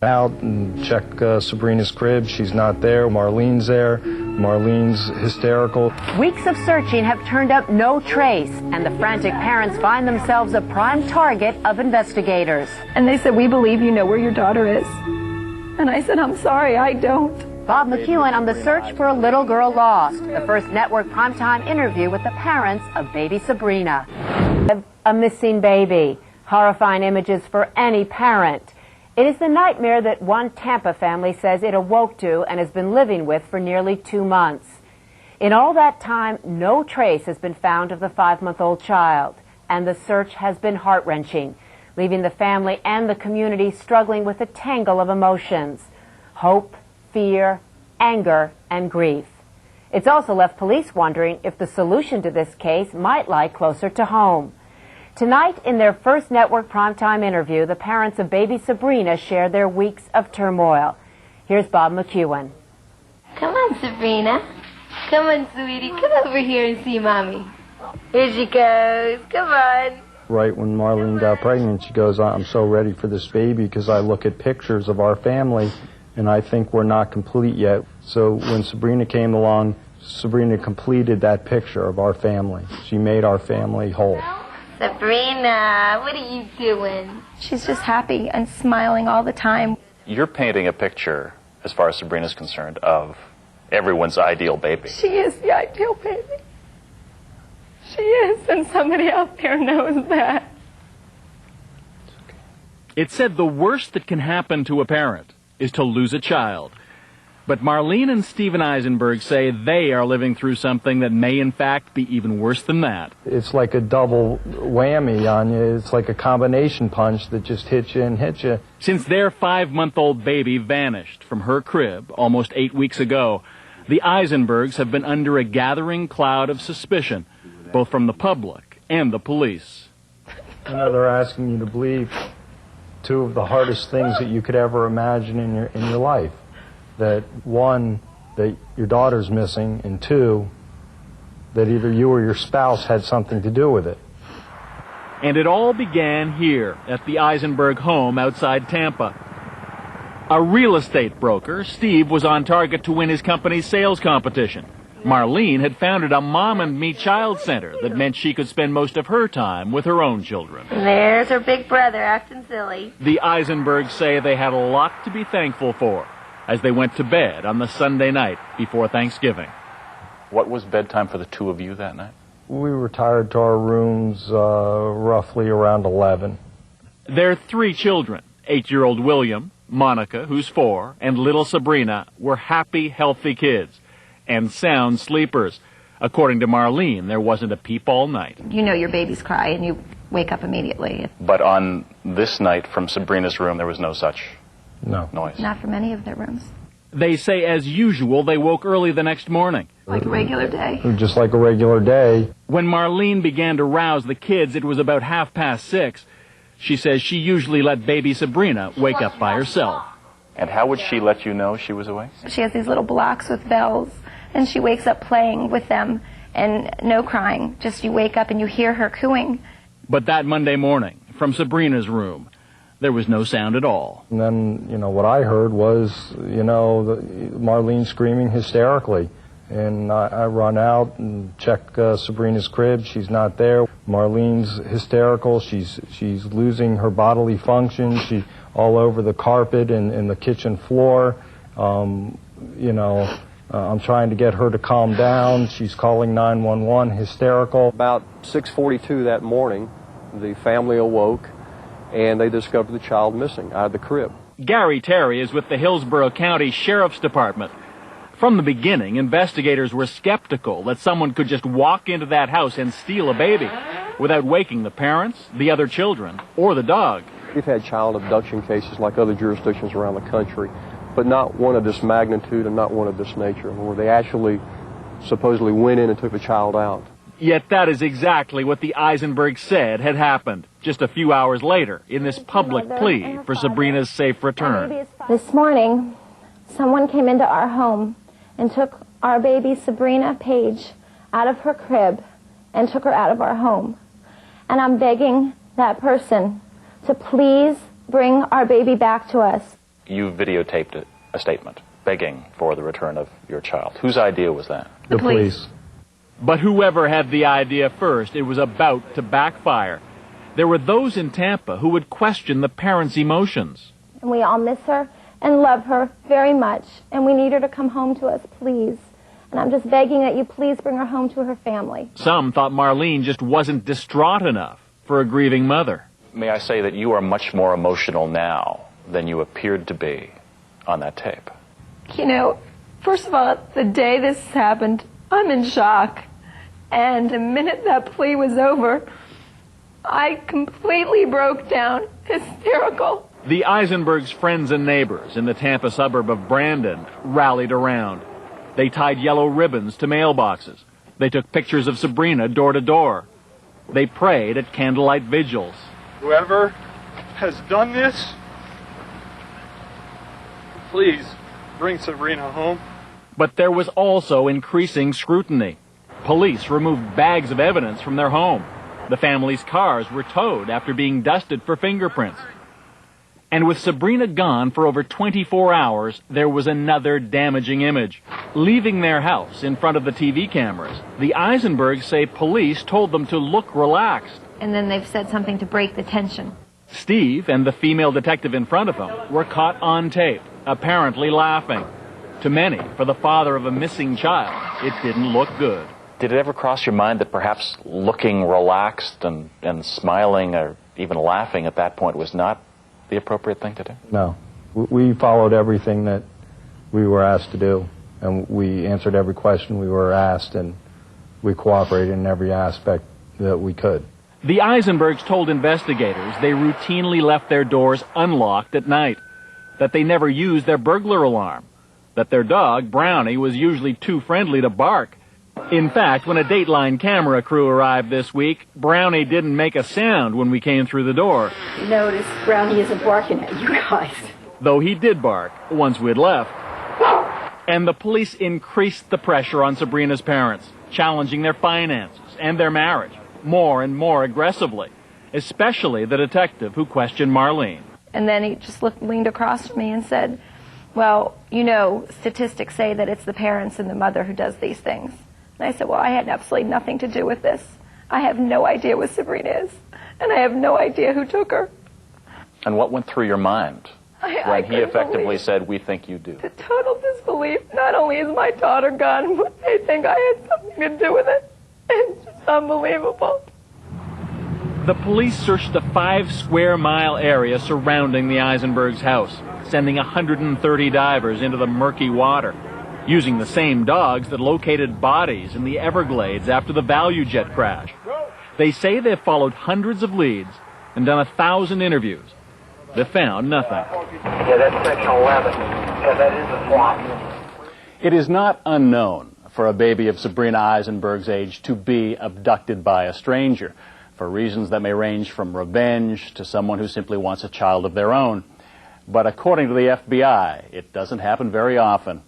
Out and check Sabrina's crib. She's not there. Marlene's there. Marlene's hysterical. Weeks of searching have turned up no trace, and the frantic parents find themselves a prime target of investigators. And they said, "We believe you know where your daughter is." And I said, "I'm sorry, I don't." Bob McEwen on the search for a little girl lost. The first network primetime interview with the parents of baby Sabrina. A missing baby. Horrifying images for any parent. It is the nightmare that one Tampa family says it awoke to and has been living with for nearly 2 months. In all that time, no trace has been found of the 5-month-old child, and the search has been heart-wrenching, leaving the family and the community struggling with a tangle of emotions: hope, fear, anger, and grief. It's also left police wondering if the solution to this case might lie closer to home. Tonight, in their first network primetime interview, the parents of baby Sabrina share their weeks of turmoil. Here's Bob McEwen. Come on, Sabrina. Come on, sweetie. Come over here and see Mommy. Here she goes. Come on. Right when Marlene got pregnant, she goes, "I'm so ready for this baby," because I look at pictures of our family and I think we're not complete yet. So when Sabrina came along, Sabrina completed that picture of our family. She made our family whole. Sabrina, what are you doing? She's just happy and smiling all the time. You're painting a picture, as far as Sabrina's concerned, of everyone's ideal baby. She is the ideal baby. She is, and somebody out there knows that. It's said the worst that can happen to a parent is to lose a child. But Marlene and Stephen Aisenberg say they are living through something that may in fact be even worse than that. It's like a double whammy on you. It's like a combination punch that just hits you and hits you. Since their 5-month-old baby vanished from her crib almost 8 weeks ago, the Aisenbergs have been under a gathering cloud of suspicion, both from the public and the police. I know they're asking you to believe 2 of the hardest things that you could ever imagine in your life. That 1, that your daughter's missing, and 2, that either you or your spouse had something to do with it. And it all began here at the Aisenberg home outside Tampa. A real estate broker, Steve, was on target to win his company's sales competition. Marlene had founded a mom and me child center that meant she could spend most of her time with her own children. There's her big brother acting silly. The Aisenbergs say they had a lot to be thankful for as they went to bed on the Sunday night before Thanksgiving. What was bedtime for the 2 of you that night? We retired to our rooms roughly around 11. Their 3 children, 8-year-old William, Monica, who's 4, and little Sabrina, were happy, healthy kids and sound sleepers. According to Marlene, there wasn't a peep all night. You know your babies cry and you wake up immediately. But on this night from Sabrina's room, there was no such noise. Not from any of their rooms. They say, as usual, they woke early the next morning. Like a regular day. Just like a regular day. When Marlene began to rouse the kids, it was about 6:30. She says she usually let baby Sabrina wake up by herself. And how would she let you know she was awake? She has these little blocks with bells, and she wakes up playing with them, and no crying. Just you wake up and you hear her cooing. But that Monday morning, from Sabrina's room, there was no sound at all. And then, what I heard was, Marlene screaming hysterically. And I run out and check Sabrina's crib. She's not there. Marlene's hysterical. She's losing her bodily function. She's all over the carpet and the kitchen floor. I'm trying to get her to calm down. She's calling 911, hysterical. About 6:42 that morning, the family awoke, and they discovered the child missing out of the crib. Gary Terry is with the Hillsborough County Sheriff's Department. From the beginning, investigators were skeptical that someone could just walk into that house and steal a baby without waking the parents, the other children, or the dog. We've had child abduction cases like other jurisdictions around the country, but not one of this magnitude and not one of this nature, where they actually supposedly went in and took the child out. Yet that is exactly what the Aisenbergs said had happened just a few hours later in this public plea for Sabrina's safe return. This morning, someone came into our home and took our baby Sabrina Page out of her crib and took her out of our home. And I'm begging that person to please bring our baby back to us. you videotaped a statement begging for the return of your child. Whose idea was that? The police. But whoever had the idea first, it was about to backfire. There were those in Tampa who would question the parents' emotions. And we all miss her and love her very much, and we need her to come home to us, please. And I'm just begging that you please bring her home to her family. Some thought Marlene just wasn't distraught enough for a grieving mother. May I say that you are much more emotional now than you appeared to be on that tape? You know, first of all, the day this happened, I'm in shock. And the minute that plea was over, I completely broke down, hysterical. The Aisenbergs' friends and neighbors in the Tampa suburb of Brandon rallied around. They tied yellow ribbons to mailboxes. They took pictures of Sabrina door to door. They prayed at candlelight vigils. Whoever has done this, please bring Sabrina home. But there was also increasing scrutiny. Police removed bags of evidence from their home. The family's cars were towed after being dusted for fingerprints. And with Sabrina gone for over 24 hours, there was another damaging image. Leaving their house in front of the TV cameras, the Aisenbergs say police told them to look relaxed. And then they've said something to break the tension. Steve and the female detective in front of them were caught on tape, apparently laughing. To many, for the father of a missing child, it didn't look good. Did it ever cross your mind that perhaps looking relaxed and smiling or even laughing at that point was not the appropriate thing to do? No. We followed everything that we were asked to do, and we answered every question we were asked, and we cooperated in every aspect that we could. The Aisenbergs told investigators they routinely left their doors unlocked at night, that they never used their burglar alarm, that their dog, Brownie, was usually too friendly to bark. In fact, when a Dateline camera crew arrived this week, Brownie didn't make a sound when we came through the door. Notice Brownie isn't barking at you guys. Though he did bark once we'd left. And the police increased the pressure on Sabrina's parents, challenging their finances and their marriage more and more aggressively, especially the detective who questioned Marlene. And then he just leaned across from me and said, well, you know, statistics say that it's the parents and the mother who does these things. And I said, well, I had absolutely nothing to do with this. I have no idea what Sabrina is, and I have no idea who took her. And what went through your mind when he effectively said, we think you do? The total disbelief. Not only is my daughter gone, but they think I had something to do with it. It's just unbelievable. The police searched the 5-square-mile area surrounding the Aisenbergs' house, sending 130 divers into the murky water, using the same dogs that located bodies in the Everglades after the Value Jet crash. They say they've followed hundreds of leads and done 1,000 interviews. They found nothing. Yeah, that's section 11. Yeah, that is a swamp. It is not unknown for a baby of Sabrina Aisenberg's age to be abducted by a stranger, for reasons that may range from revenge to someone who simply wants a child of their own. But according to the FBI, it doesn't happen very often.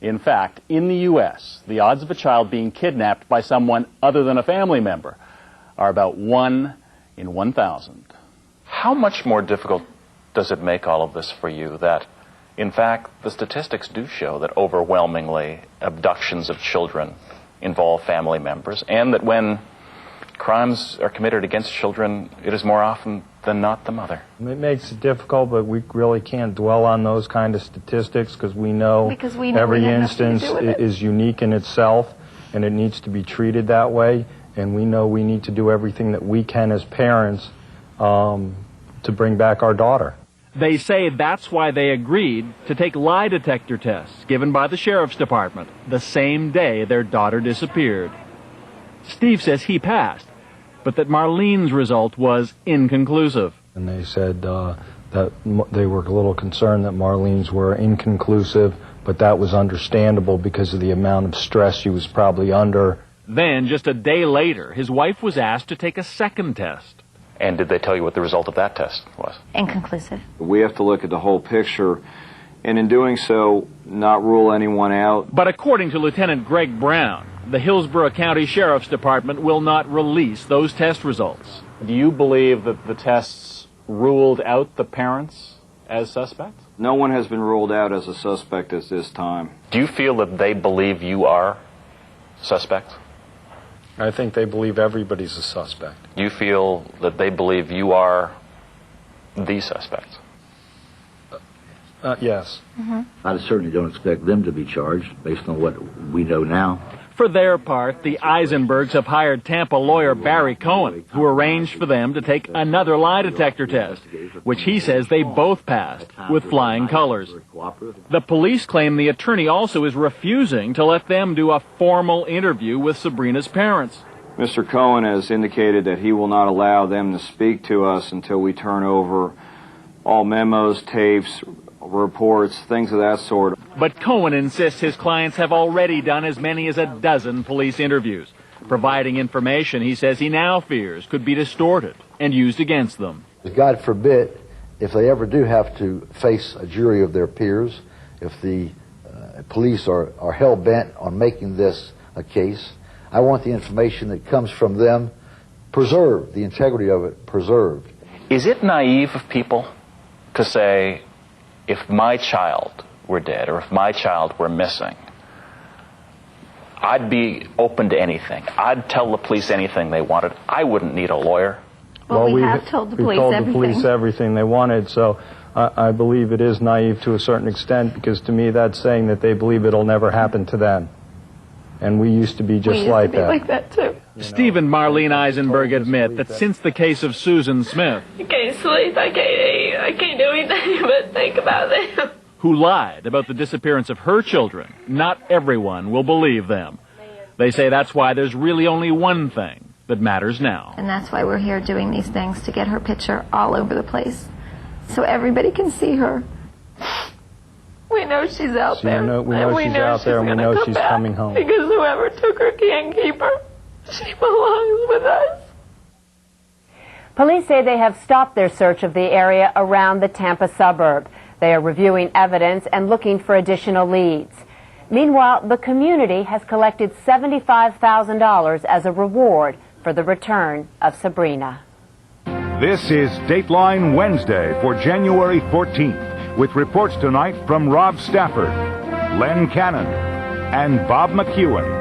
In fact, in the U.S., the odds of a child being kidnapped by someone other than a family member are about 1 in 1,000. How much more difficult does it make all of this for you that, in fact, the statistics do show that overwhelmingly abductions of children involve family members, and that when crimes are committed against children, it is more often than not the mother? It makes it difficult, but we really can't dwell on those kind of statistics because we know every instance is unique in itself, and it needs to be treated that way, and we know we need to do everything that we can as parents to bring back our daughter. They say that's why they agreed to take lie detector tests given by the sheriff's department the same day their daughter disappeared. Steve says he passed, but that Marlene's result was inconclusive. And they said that they were a little concerned that Marlene's were inconclusive, but that was understandable because of the amount of stress she was probably under. Then, just a day later, his wife was asked to take a second test. And did they tell you what the result of that test was? Inconclusive. We have to look at the whole picture, and in doing so, not rule anyone out. But according to Lieutenant Greg Brown, the Hillsborough County Sheriff's Department will not release those test results. Do you believe that the tests ruled out the parents as suspects? No one has been ruled out as a suspect at this time. Do you feel that they believe you are suspect? I think they believe everybody's a suspect. Do you feel that they believe you are the suspect? Yes. I certainly don't expect them to be charged based on what we know now. For their part, the Aisenbergs have hired Tampa lawyer Barry Cohen, who arranged for them to take another lie detector test, which he says they both passed with flying colors. The police claim the attorney also is refusing to let them do a formal interview with Sabrina's parents. Mr. Cohen has indicated that he will not allow them to speak to us until we turn over all memos, tapes, reports, things of that sort. But Cohen insists his clients have already done as many as a dozen police interviews, providing information he says he now fears could be distorted and used against them. God forbid, if they ever do have to face a jury of their peers, if the police are hell-bent on making this a case, I want the information that comes from them preserved, the integrity of it preserved. Is it naive of people to say, if my child were dead or if my child were missing, I'd be open to anything. I'd tell the police anything they wanted. I wouldn't need a lawyer. Well, we have told the police everything. the police everything they wanted, so I believe it is naive to a certain extent, because to me that's saying that they believe it'll never happen to them. And we used to be just like that. We used to be like that, too. Steve and Marlene Aisenberg admit that since the case of Susan Smith, I can't sleep, I can't eat, I can't do anything but think about them. Who lied about the disappearance of her children, not everyone will believe them. They say that's why there's really only one thing that matters now. And that's why we're here doing these things, to get her picture all over the place, so everybody can see her. We know she's out there. We know she's out there, and we know she's coming home. Because whoever took her can't keep her. She belongs with us. Police say they have stopped their search of the area around the Tampa suburb. They are reviewing evidence and looking for additional leads. Meanwhile, the community has collected $75,000 as a reward for the return of Sabrina. This is Dateline Wednesday for January 14th, with reports tonight from Rob Stafford, Len Cannon, and Bob McEwen.